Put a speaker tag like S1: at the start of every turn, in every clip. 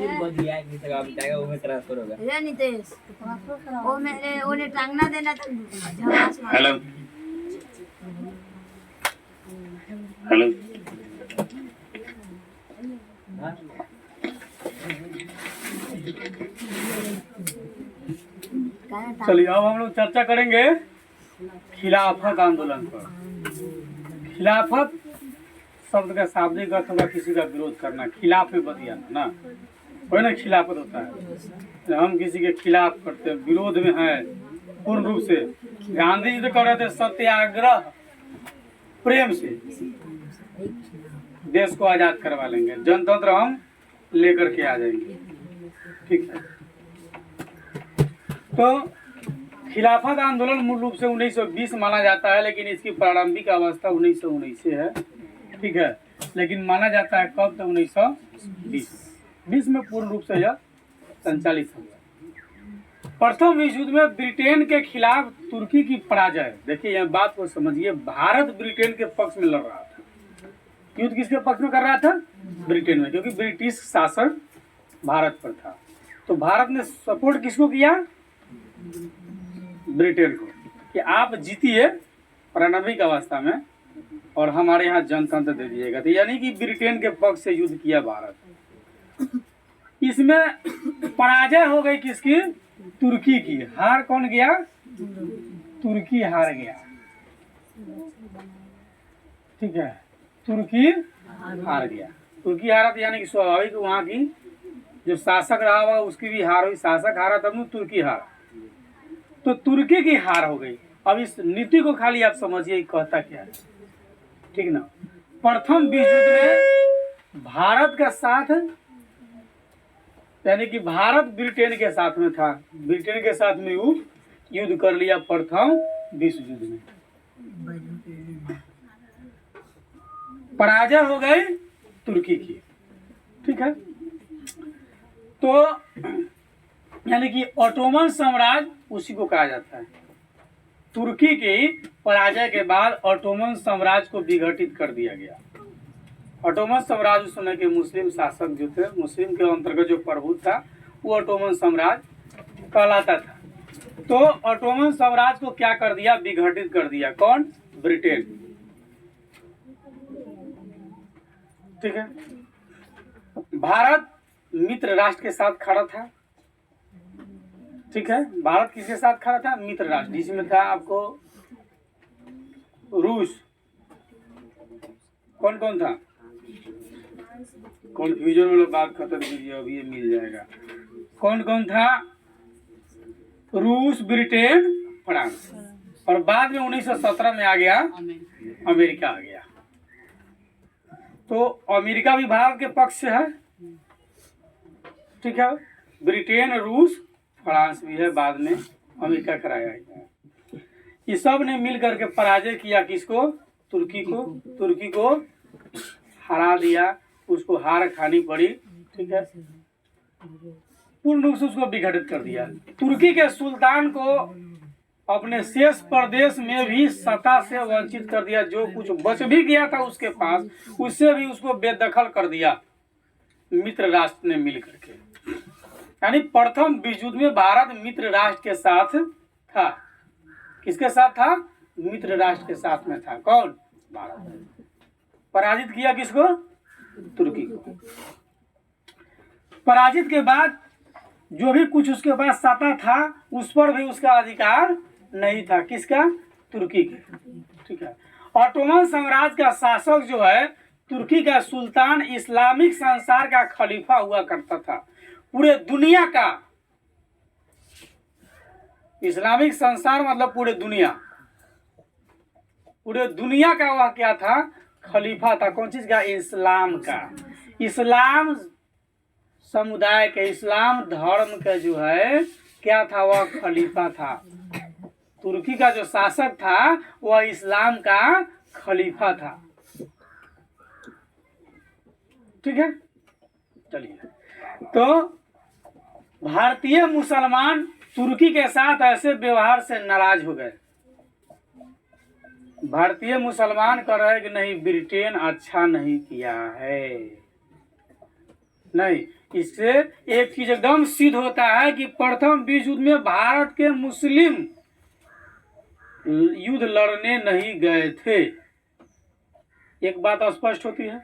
S1: फिर बदिया की जगह बिताएगा वो में ट्रांसफर होगा।
S2: ये नितेश वो मेरे उन्हें टांगना देना था झवास मार।
S3: हेलो हेलो चलिए अब हम लोग चर्चा करेंगे खिलाफत आंदोलन पर। खिलाफत शब्द का शाब्दिक अर्थ होगा किसी का विरोध करना, खिलाफ में बदियाना ना, वही ना खिलाफत होता है। हम किसी के खिलाफ करते हैं, विरोध में है पूर्ण रूप से। गांधी जी तो कर रहे थे सत्याग्रह, प्रेम से देश को आजाद करवा लेंगे, जनतंत्र हम लेकर के आ जाएंगे, ठीक है। तो खिलाफत आंदोलन मूल रूप से 1920 माना जाता है, लेकिन इसकी प्रारंभिक अवस्था 1919 से है, ठीक है। लेकिन माना जाता है कब तक 1920 में पूर्ण रूप से यह संचालित हो गया। प्रथम विश्व युद्ध में ब्रिटेन के खिलाफ तुर्की की पराजय। देखिए यह बात को समझिए, भारत ब्रिटेन के पक्ष में लड़ रहा था। युद्ध किसके पक्ष में कर रहा था? ब्रिटेन में, क्योंकि ब्रिटिश शासन भारत पर था। तो भारत ने सपोर्ट किसको किया? ब्रिटेन को, कि आप जीतिए प्रारंभिक अवस्था में और हमारे यहाँ जनतंत्र दे दीजिएगा। तो यानी कि ब्रिटेन के पक्ष से युद्ध किया भारत। इसमें पराजय हो गई किसकी? तुर्की की। हार कौन गया? तुर्की हार गया, ठीक है। तुर्की हार गया। तुर्की हारा, यानी कि स्वाभाविक वहाँ की जो शासक रहा होगा उसकी भी हार हुई। शासक हारा तब न तुर्की हारा, तो तुर्की की हार हो गई। अब इस नीति को खाली आप समझिए कहता क्या है, ठीक ना। प्रथम विश्व युद्ध में भारत का साथ, यानी कि भारत ब्रिटेन के साथ में था, ब्रिटेन के साथ में युद्ध कर लिया प्रथम विश्व युद्ध में। पराजय हो गई तुर्की की, ठीक है। तो यानी कि ऑटोमन साम्राज्य उसी को कहा जाता है। तुर्की की पराजय के बाद ऑटोमन साम्राज्य को विघटित कर दिया गया। ऑटोमन साम्राज्य उस समय के मुस्लिम शासक जो थे, मुस्लिम के अंतर्गत जो प्रभु था, वो ऑटोमन साम्राज्य कहलाता था। तो ऑटोमन साम्राज्य को क्या कर दिया? विघटित कर दिया। कौन? ब्रिटेन, ठीक है। भारत मित्र राष्ट्र के साथ खड़ा था, ठीक है। भारत किसके साथ खड़ा था? मित्र राष्ट्र, जिसमें था आपको रूस। कौन कौन था? कंफ्यूजन वाला बात खत्म कीजिए, अभी ये मिल जाएगा। कौन कौन था? रूस, ब्रिटेन, फ्रांस, और बाद में 1917 में आ गया अमेरिका आ गया। तो अमेरिका भी भारत के पक्ष से है, ठीक है। ब्रिटेन, रूस, फ्रांस भी है, बाद में अमेरिका कराया गया। ये सब ने मिल करके पराजय किया किसको? तुर्की को। तुर्की को हरा दिया, उसको हार खानी पड़ी, ठीक है। पूर्ण रूप से उसको विघटित कर दिया। तुर्की के सुल्तान को अपने शेष प्रदेश में भी सत्ता से वंचित कर दिया। जो कुछ बच भी गया था उसके पास, उससे भी उसको बेदखल कर दिया मित्र राष्ट्र ने मिल करके। यानी प्रथम विश्व युद्ध में भारत मित्र राष्ट्र के साथ था। किसके साथ था? मित्र राष्ट्र के साथ में था। कौन? भारत। पराजित किया किसको? तुर्की को। पराजित के बाद जो भी कुछ उसके पास सत्ता था, उस पर भी उसका अधिकार नहीं था। किसका? तुर्की का, ठीक है। ऑटोमन साम्राज्य का शासक जो है तुर्की का सुल्तान, इस्लामिक संसार का खलीफा हुआ करता था। पूरे दुनिया का, इस्लामिक संसार मतलब पूरे दुनिया, पूरे दुनिया का वह क्या था? खलीफा था। कौन चीज का? इस्लाम का। इस्लाम समुदाय के, इस्लाम धर्म का जो है क्या था? वह खलीफा था। तुर्की का जो शासक था वह इस्लाम का खलीफा था, ठीक है। चलिए, तो भारतीय मुसलमान तुर्की के साथ ऐसे व्यवहार से नाराज हो गए। भारतीय मुसलमान कह रहे कि नहीं, ब्रिटेन अच्छा नहीं किया है, नहीं, इससे एक चीज एकदम सिद्ध होता है कि प्रथम विश्व युद्ध में भारत के मुस्लिम युद्ध लड़ने नहीं गए थे। एक बात स्पष्ट होती है,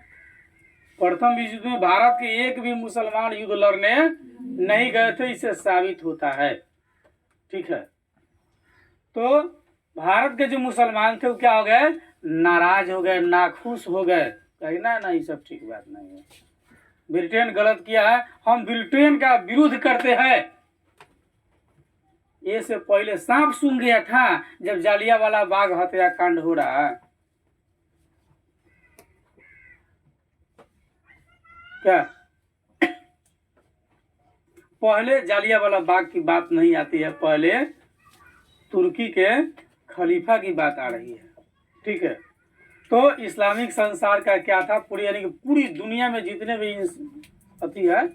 S3: प्रथम विश्व युद्ध में भारत के एक भी मुसलमान युद्ध लड़ने नहीं गए थे, इससे साबित होता है। ठीक है, तो भारत के जो मुसलमान थे वो क्या हो गए, नाराज हो गए, नाखुश हो गए, कहीं ना ये सब ठीक बात नहीं है, ब्रिटेन गलत किया है, हम ब्रिटेन का विरोध करते हैं। ये से पहले सांप सूंघ गया था जब जालियांवाला बाग हत्याकांड हो रहा है। क्या पहले जालियांवाला बाग की बात नहीं आती है, पहले तुर्की के खलीफा की बात आ रही है। ठीक है, तो इस्लामिक संसार का क्या था, पूरी यानी कि पूरी दुनिया में जितने भी अति है,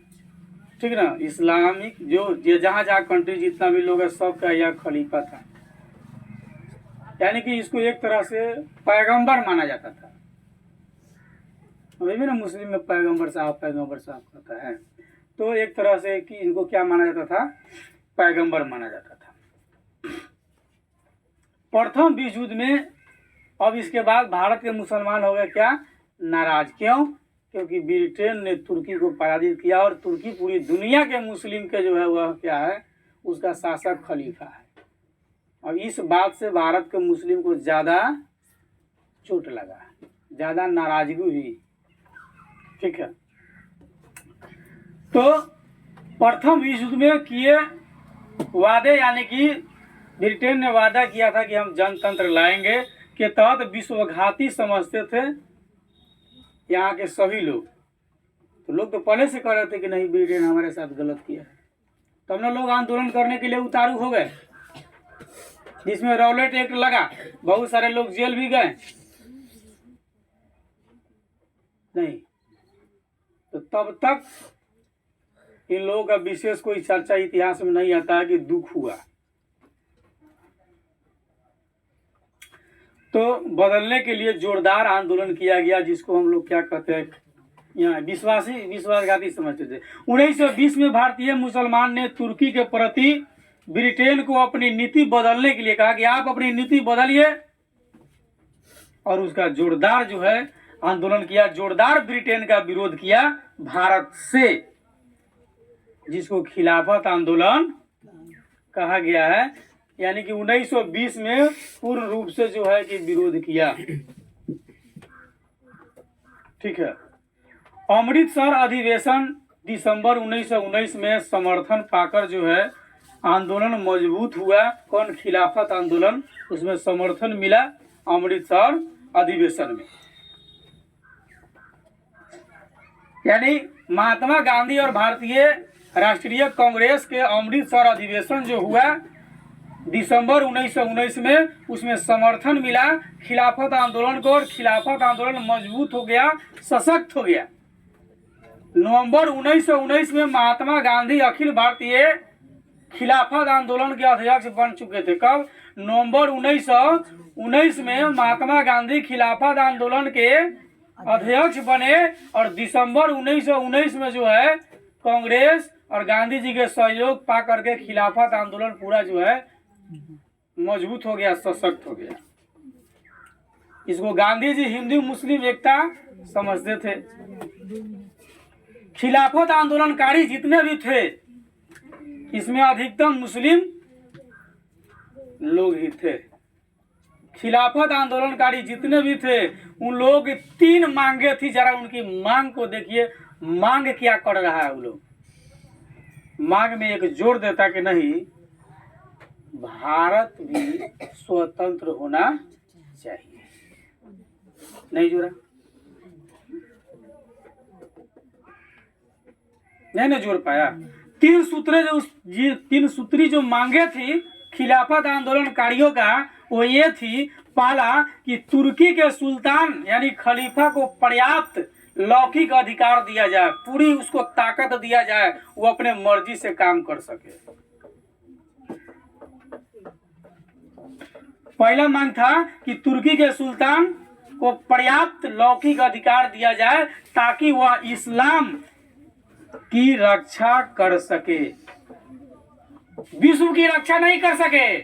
S3: ठीक ना, इस्लामिक जो जहाँ जहाँ कंट्री जितना भी लोग है सबका यह खलीफा था, यानी कि इसको एक तरह से पैगंबर माना जाता था। अभी भी ना मुस्लिम में पैगंबर साहब कहता है, तो एक तरह से कि इनको क्या माना जाता था, पैगंबर माना जाता था। प्रथम विश्व युद्ध में अब इसके बाद भारत के मुसलमान हो गए क्या, नाराज। क्यों? क्योंकि ब्रिटेन ने तुर्की को पराजित किया और तुर्की पूरी दुनिया के मुस्लिम के जो है वह क्या है, उसका शासक खलीफा है। अब इस बात से भारत के मुस्लिम को ज़्यादा चोट लगा, ज़्यादा नाराजगी हुई। ठीक है, तो प्रथम विश्व युद्ध में किए वादे, यानी कि ब्रिटेन ने वादा किया था कि हम जनतंत्र लाएंगे के तहत विश्वघाती समझते थे यहाँ के सभी लोग। तो लोग तो पहले से कह रहे थे कि नहीं, ब्रिटेन हमारे साथ गलत किया है, तब ना लोग आंदोलन करने के लिए उतारू हो गए, जिसमें रॉलेट एक्ट लगा, बहुत सारे लोग जेल भी गए। नहीं तो तब तक इन लोगों का विशेष कोई चर्चा इतिहास में नहीं आता है कि दुख हुआ। तो बदलने के लिए जोरदार आंदोलन किया गया, जिसको हम लोग क्या कहते हैं, यहाँ विश्वासघाती समझते थे। 1920 में भारतीय मुसलमान ने तुर्की के प्रति ब्रिटेन को अपनी नीति बदलने के लिए कहा कि आप अपनी नीति बदलिए, और उसका जोरदार जो है आंदोलन किया, जोरदार ब्रिटेन का विरोध किया भारत से, जिसको खिलाफत आंदोलन कहा गया है। यानी कि 1920 में पूर्ण रूप से जो है कि विरोध किया। ठीक है, अमृतसर अधिवेशन दिसंबर 1919 में समर्थन पाकर जो है आंदोलन मजबूत हुआ। कौन? खिलाफत आंदोलन, उसमें समर्थन मिला अमृतसर अधिवेशन में। यानी महात्मा गांधी और भारतीय राष्ट्रीय कांग्रेस के अमृतसर अधिवेशन जो हुआ दिसंबर 1919 में, उसमें समर्थन मिला खिलाफत आंदोलन को, और खिलाफत आंदोलन मजबूत हो गया, सशक्त हो गया। नवंबर 1919 में महात्मा गांधी अखिल भारतीय खिलाफत आंदोलन के अध्यक्ष बन चुके थे। कब? नवंबर 1919 में महात्मा गांधी खिलाफत आंदोलन के अध्यक्ष बने, और दिसंबर 1919 में जो है कांग्रेस और गांधी जी के सहयोग पा करके खिलाफत आंदोलन पूरा जो है मजबूत हो गया, सशक्त हो गया। इसको गांधी जी हिंदू मुस्लिम एकता समझते थे। खिलाफत आंदोलनकारी जितने भी थे, इसमें अधिकतम मुस्लिम लोग ही थे। खिलाफत आंदोलनकारी जितने भी थे, उन लोगों की 3 मांगे थी। जरा उनकी मांग को देखिए, मांग क्या कर रहा है। वो लोग मांग में एक जोर देता कि नहीं, भारत भी स्वतंत्र होना चाहिए। नहीं जोड़ा, नहीं जोड़ पाया। 3 सूत्री जो मांगे थी खिलाफत आंदोलनकारियों का, वो ये थी, पहला कि तुर्की के सुल्तान यानी खलीफा को पर्याप्त लौकिक अधिकार दिया जाए, पूरी उसको ताकत दिया जाए, वो अपने मर्जी से काम कर सके। पहला मांग था कि तुर्की के सुल्तान को पर्याप्त लौकिक अधिकार दिया जाए, ताकि वह इस्लाम की रक्षा कर सके। विश्व की रक्षा नहीं कर सके,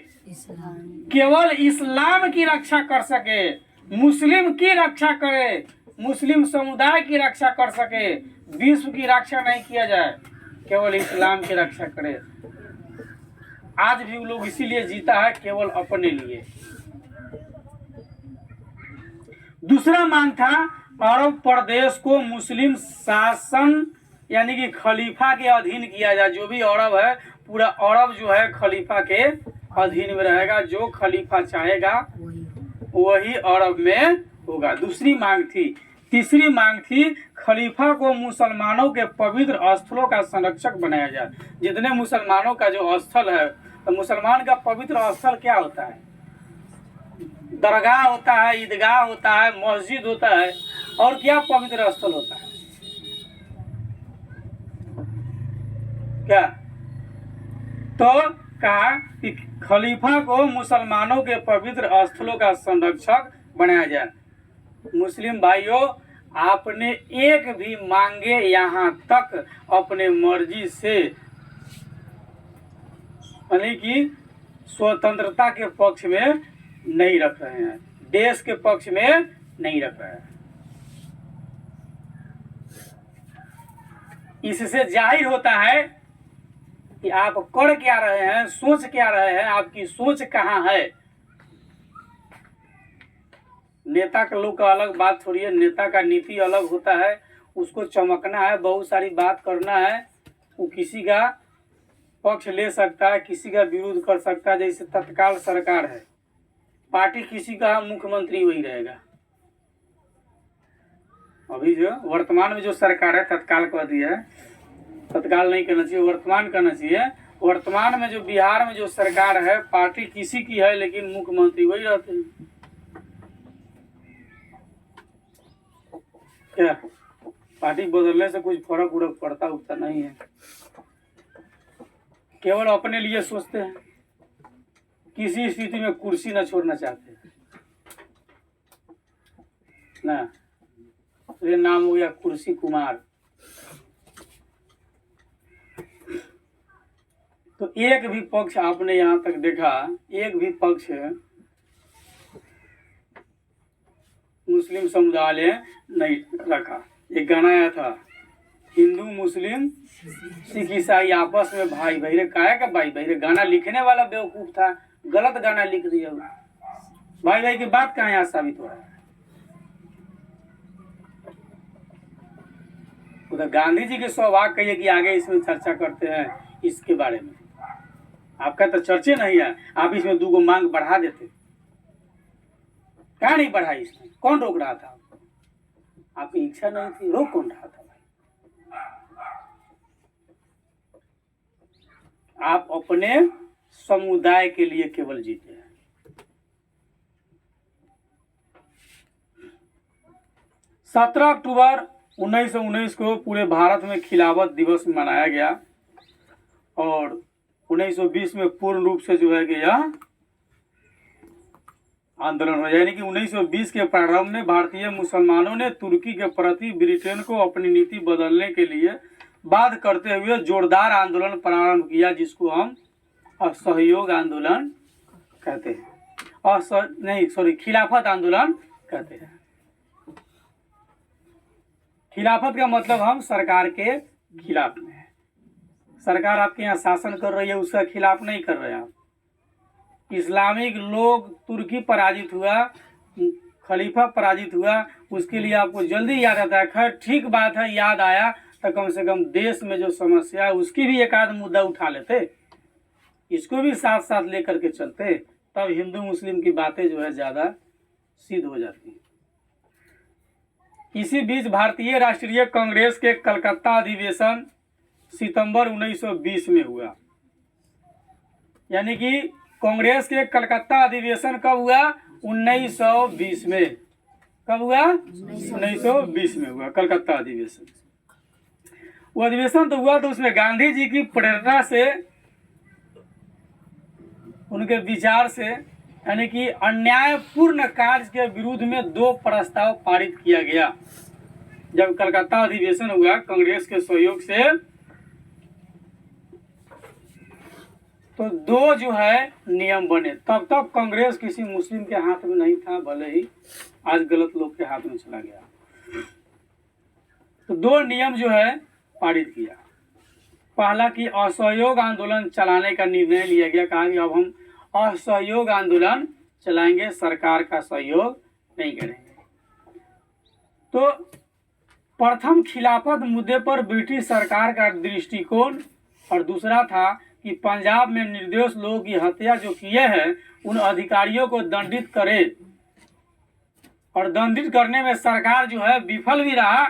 S3: केवल इस्लाम की रक्षा कर सके, मुस्लिम की रक्षा करे, मुस्लिम समुदाय की रक्षा कर सके। विश्व की रक्षा नहीं किया जाए, केवल इस्लाम की रक्षा करे। आज भी वो लोग इसीलिए जीता है, केवल अपने लिए। दूसरा मांग था अरब प्रदेश को मुस्लिम शासन यानी कि खलीफा के अधीन किया जाए। जो भी अरब है, पूरा अरब जो है खलीफा के अधीन में रहेगा। जो खलीफा चाहेगा वही अरब में होगा। दूसरी मांग थी। तीसरी मांग थी खलीफा को मुसलमानों के पवित्र स्थलों का संरक्षक बनाया जाए। जितने मुसलमानों का जो स्थल है, तो मुसलमान का पवित्र स्थल क्या होता है? दरगाह होता है, ईदगाह होता है, मस्जिद होता है, और क्या पवित्र स्थल होता है? क्या? तो कहा कि खलीफा को मुसलमानों के पवित्र स्थलों का संरक्षक बनाया जाए। मुस्लिम भाइयों, आपने एक भी मांगे यहाँ तक अपने मर्जी से यानी कि स्वतंत्रता के पक्ष में नहीं रख रहे हैं, देश के पक्ष में नहीं रख रहे हैं। इससे जाहिर होता है कि आप कर क्या रहे हैं, सोच क्या रहे हैं, आपकी सोच कहाँ है। नेता का लोग का अलग बात थोड़ी है, नेता का नीति अलग होता है। उसको चमकना है, बहुत सारी बात करना है। वो किसी का पक्ष ले सकता है, किसी का विरोध कर सकता है। जैसे तत्काल सरकार है, पार्टी किसी का मुख्यमंत्री वही रहेगा। अभी जो वर्तमान में जो सरकार है, तत्काल कह दिया है, तत्काल नहीं करना चाहिए, वर्तमान करना चाहिए। वर्तमान में जो बिहार में जो सरकार है, पार्टी किसी की है, लेकिन मुख्यमंत्री वही रहते हैं। क्या पार्टी बदलने से कुछ फर्क उड़क पड़ता उड़ता नहीं है। केवल अपने लिए सोचते हैं, किसी स्थिति में कुर्सी न छोड़ना चाहते ना। ये नाम हो गया कुर्सी कुमार। तो एक भी पक्ष आपने यहाँ तक देखा, एक भी पक्ष मुस्लिम समुदाय ने नहीं रखा। एक गाना आया था, हिंदू मुस्लिम सिख ईसाई आपस में भाई भाई रे। काहे का भाई भाई रे? गाना लिखने वाला बेवकूफ था, गलत गाना लिख दिया। भाई भाई की बात कहाँ यहाँ साबित हो रहा है? उधर गांधी जी के स्वभाव कहिए कि आगे इसमें चर्चा करते हैं इसके बारे में। आपका तो चर्चे नहीं है, आप इसमें 2 मांग बढ़ा देते। क्या नहीं बढ़ाई? इसमें कौन रोक रहा था? आपकी इच्छा नहीं थी, रोक कौन रहा था? आप अपने समुदाय के लिए केवल जीते हैं। 17 अक्टूबर 1919 को पूरे भारत में खिलाफत दिवस मनाया गया और 1920 में पूर्ण रूप से जो है कि यह आंदोलन हो, यानी कि 1920 के प्रारंभ में भारतीय मुसलमानों ने तुर्की के प्रति ब्रिटेन को अपनी नीति बदलने के लिए बाध्य करते हुए जोरदार आंदोलन प्रारंभ किया, जिसको हम असहयोग आंदोलन कहते हैं। खिलाफत आंदोलन कहते हैं। खिलाफत का मतलब हम सरकार के खिलाफ में है। सरकार आपके यहाँ शासन कर रही है, उसका खिलाफ नहीं कर रहे हैं आप। इस्लामिक लोग, तुर्की पराजित हुआ, खलीफा पराजित हुआ, उसके लिए आपको जल्दी याद आता है। खैर ठीक बात है, याद आया तो कम से कम देश में जो समस्या है उसकी भी एक आध मुद्दा उठा लेते, इसको भी साथ साथ लेकर के चलते, तब हिंदू मुस्लिम की बातें जो है ज़्यादा सिद्ध हो जाती हैं। इसी बीच भारतीय राष्ट्रीय कांग्रेस के कलकत्ता अधिवेशन सितंबर 1920 में हुआ। यानी कि कांग्रेस के कलकत्ता अधिवेशन कब हुआ? 1920 में। कब हुआ? 1920 में हुआ कलकत्ता अधिवेशन। वो अधिवेशन तो हुआ, तो उसमें गांधी जी की प्रेरणा से, उनके विचार से, यानी कि अन्यायपूर्ण कार्य के विरुद्ध में 2 प्रस्ताव पारित किया गया। जब कलकत्ता अधिवेशन हुआ कांग्रेस के सहयोग से, तो 2 जो है नियम बने। तब तक कांग्रेस किसी मुस्लिम के हाथ में नहीं था, भले ही आज गलत लोग के हाथ में चला गया। तो 2 नियम जो है पारित किया। पहला कि असहयोग आंदोलन चलाने का निर्णय लिया गया। कहा कि अब हम असहयोग आंदोलन चलाएंगे, सरकार का सहयोग नहीं करेंगे। तो प्रथम खिलाफत मुद्दे पर ब्रिटिश सरकार का दृष्टिकोण, और दूसरा था कि पंजाब में निर्दोष लोगों की हत्या जो किए हैं उन अधिकारियों को दंडित करे, और दंडित करने में सरकार जो है विफल भी रहा।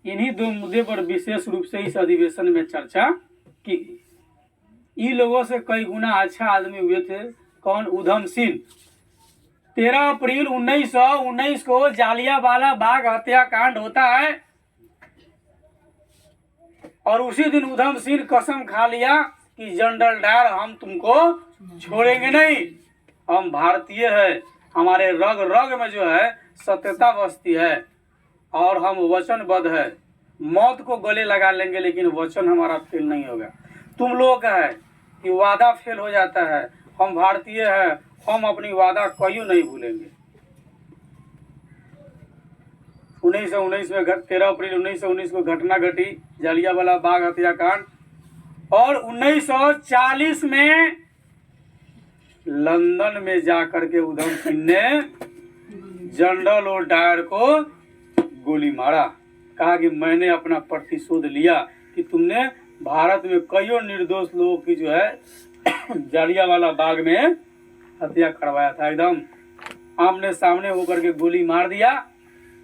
S3: इन्हीं 2 मुद्दे पर विशेष रूप से इस अधिवेशन में चर्चा की। इन लोगों से कई गुना अच्छा आदमी हुए थे। कौन? उधम सिंह। 13 अप्रैल 1919 को जालियांवाला बाग हत्याकांड होता है, और उसी दिन उधम सिंह कसम खा लिया कि जनरल डायर हम तुमको छोड़ेंगे नहीं, हम भारतीय है, हमारे रग रग में जो है सत्यता बसती है, और हम वचनबद्ध है, मौत को गले लगा लेंगे लेकिन वचन हमारा फेल नहीं होगा। तुम लोगों का है कि वादा फेल हो जाता है, हम भारतीय है, हम अपनी वादा कहीं नहीं भूलेंगे। 1919 में 13 अप्रैल 1919 को घटना घटी, जालियांवाला बाग हत्याकांड। और 1940 में लंदन में जाकर के उधम सिंह ने जनरल और डायर को गोली मारा। कहा कि मैंने अपना प्रतिशोध लिया कि तुमने भारत में कईयों निर्दोष लोगों की जो है जालियांवाला बाग में हत्या करवाया था। एकदम आमने सामने होकर के गोली मार दिया।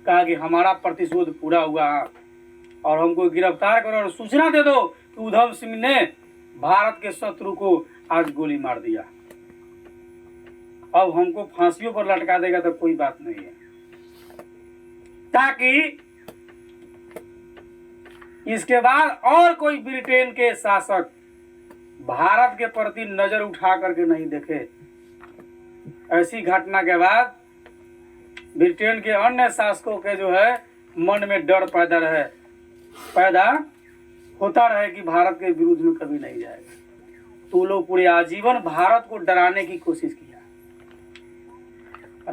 S3: कहा कि हमारा प्रतिशोध पूरा हुआ और हमको गिरफ्तार करो और सूचना दे दो कि उधम सिंह ने भारत के शत्रु को आज गोली मार दिया। अब हमको फांसियों पर लटका देगा तो कोई बात नहीं है, ताकि इसके बाद और कोई ब्रिटेन के शासक भारत के प्रति नजर उठा करके नहीं देखे। ऐसी घटना के बाद ब्रिटेन के अन्य शासकों के जो है मन में डर पैदा होता रहे कि भारत के विरुद्ध में कभी नहीं जाएगा। तो लोग पूरे आजीवन भारत को डराने की कोशिश किया।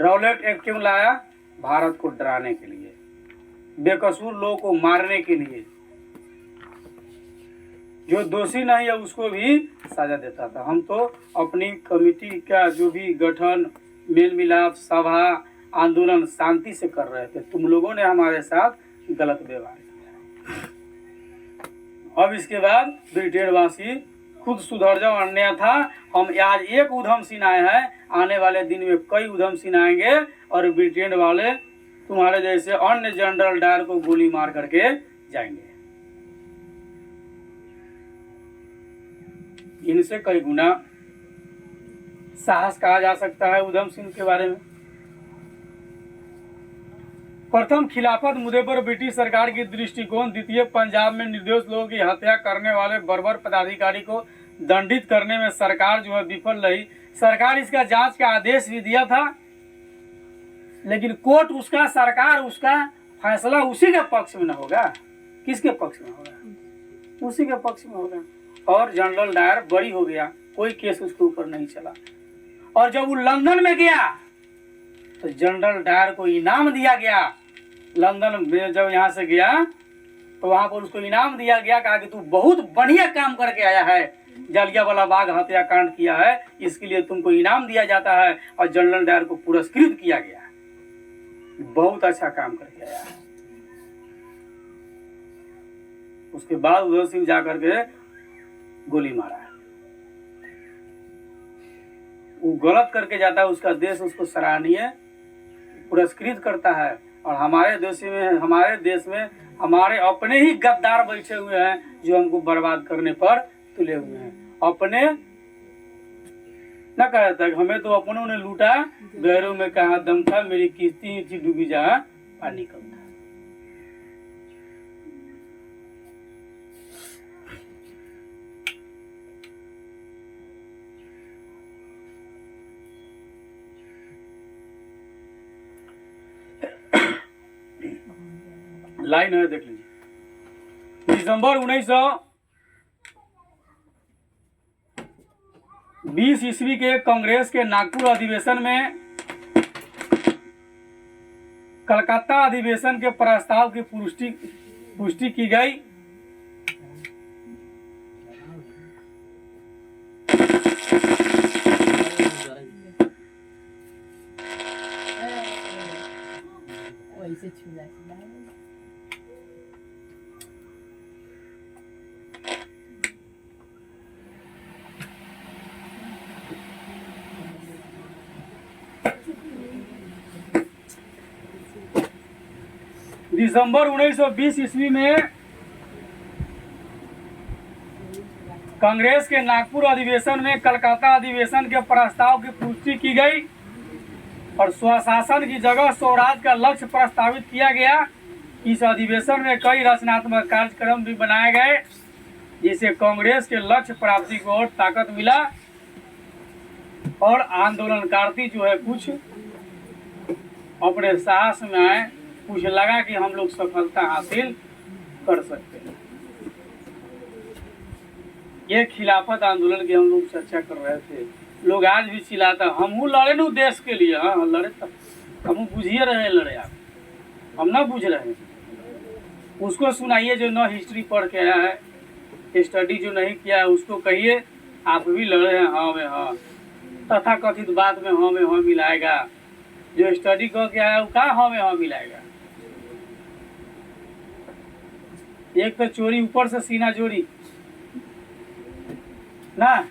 S3: रॉलेट एक्ट क्यों लाया? भारत को डराने के लिए, बेकसूर लोगों को मारने के लिए। जो दोषी नहीं है उसको भी सजा देता था। हम तो अपनी कमेटी का जो भी गठन, मेल मिलाप, सभा, आंदोलन शांति से कर रहे थे। तुम लोगों ने हमारे साथ गलत व्यवहार किया। अब इसके बाद ब्रिटेन वासी खुद सुधर जाओ, अन्यथा हम आज एक उधम सिंह आए हैं, आने वाले दिन में कई उधम सिंह आएंगे और ब्रिटेन वाले तुम्हारे जैसे अन्य जनरल डायर को गोली मार करके जाएंगे। इनसे कई गुना साहस कहा जा सकता है उधम सिंह के बारे में। प्रथम खिलाफत मुद्दे पर ब्रिटिश सरकार की दृष्टिकोण। द्वितीय, पंजाब में निर्दोष लोगों की हत्या करने वाले बर्बर पदाधिकारी को दंडित करने में सरकार जो है विफल रही। सरकार इसका जांच का आदेश भी दिया था, लेकिन कोर्ट उसका, सरकार उसका फैसला उसी के पक्ष में न होगा। किसके पक्ष में होगा? उसी के पक्ष में होगा। और जनरल डायर बरी हो गया, कोई केस उसके ऊपर नहीं चला। और जब वो लंदन में गया तो जनरल डायर को इनाम दिया गया। लंदन में जब यहाँ से गया तो वहां पर उसको इनाम दिया गया, कहा कि तू बहुत बढ़िया काम करके आया है, जालियांवाला बाग हत्याकांड किया है, इसके लिए तुमको इनाम दिया जाता है। और जनरल डायर को पुरस्कृत किया गया, बहुत अच्छा काम करके आया है। उसके बाद उधम सिंह जाकर के गोली मारा है। वो गलत करके जाता है, उसका देश उसको सराहनीय पुरस्कृत करता है। और हमारे देश में हमारे अपने ही गद्दार बैठे हुए हैं जो हमको बर्बाद करने पर तुले हुए हैं। अपने न कहता, हमें तो अपनों ने लूटा, गैरों में कहा दम था, मेरी किस्ती डूबी जा पानी कम था। लाइन है, देख लीजिए। दिसंबर 1920 ईस्वी के कांग्रेस के नागपुर अधिवेशन में कलकत्ता अधिवेशन के प्रस्ताव की पुष्टि की गई।
S4: वैसे छुला
S3: दिसंबर 1920 ईस्वी में कांग्रेस के नागपुर अधिवेशन में कलकत्ता अधिवेशन के प्रस्ताव की पुष्टि की गई और स्वशासन की जगह स्वराज का लक्ष्य प्रस्तावित किया गया। इस अधिवेशन में कई रचनात्मक कार्यक्रम भी बनाए गए, जिससे कांग्रेस के लक्ष्य प्राप्ति को और ताकत मिला और आंदोलनकारी जो है कुछ अपने साहस में आए, कुछ लगा कि हम लोग सफलता हासिल कर सकते हैं। ये खिलाफत आंदोलन की हम लोग चर्चा कर रहे थे। लोग आज भी चिल्लाता हम लड़े न देश के लिए। हाँ लड़े, तब हम बुझिए रहे लड़े, आप हम ना बुझ रहे। उसको सुनाइए जो न हिस्ट्री पढ़ के आया है, स्टडी जो नहीं किया है उसको कहिए आप भी लड़े हैं। हाँ में हाँ, तथा कथित बात में हाँ में हाँ मिलाएगा। जो स्टडी करके आया वो कहाँ हाँ में हाँ मिलाएगा। एक तो चोरी ऊपर से सीना चोरी ना